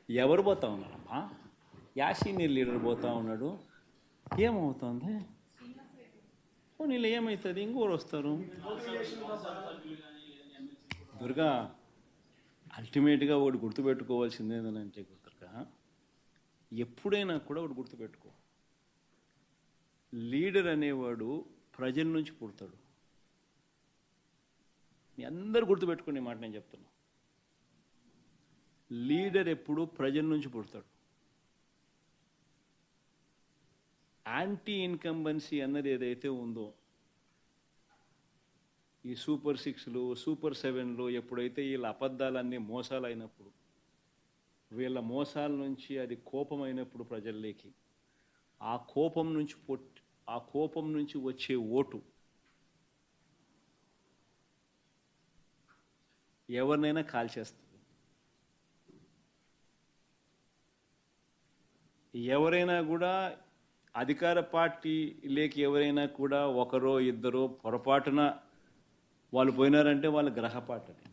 ఎవరు పోతా ఉన్నారమ్మా? సీనియర్ లీడర్ పోతా ఉన్నాడు. ఏమవుతుంది? నీళ్ళు ఏమవుతుంది? ఇంకోరు వస్తారు. దుర్గా, అల్టిమేట్గా ఒకటి గుర్తుపెట్టుకోవాల్సింది ఏంటంటే దుర్గా, ఎప్పుడైనా కూడా ఒకటి గుర్తుపెట్టుకో, లీడర్ అనేవాడు ప్రజల నుంచి పుడతాడు. మీ అందరూ గుర్తుపెట్టుకునే మాట నేను చెప్తున్నా. లీడర్ ఎప్పుడు ప్రజల నుంచి పుడతాడు. యాంటీ ఇన్కంబెన్సీ అన్నది ఏదైతే ఉందో, ఈ సూపర్ 6లు సూపర్ 7లు ఎప్పుడైతే వీళ్ళ అబద్ధాలన్నీ మోసాలు అయినప్పుడు, వీళ్ళ మోసాల నుంచి అది కోపం అయినప్పుడు ప్రజల్లోకి, ఆ కోపం నుంచి వచ్చే ఓటు ఎవరినైనా కాల్చేస్తుంది. ఎవరైనా కూడా అధికార పార్టీలోకి ఎవరైనా కూడా ఒకరో ఇద్దరో పొరపాటున వాళ్ళు పోయినారంటే వాళ్ళ గ్రహపాటని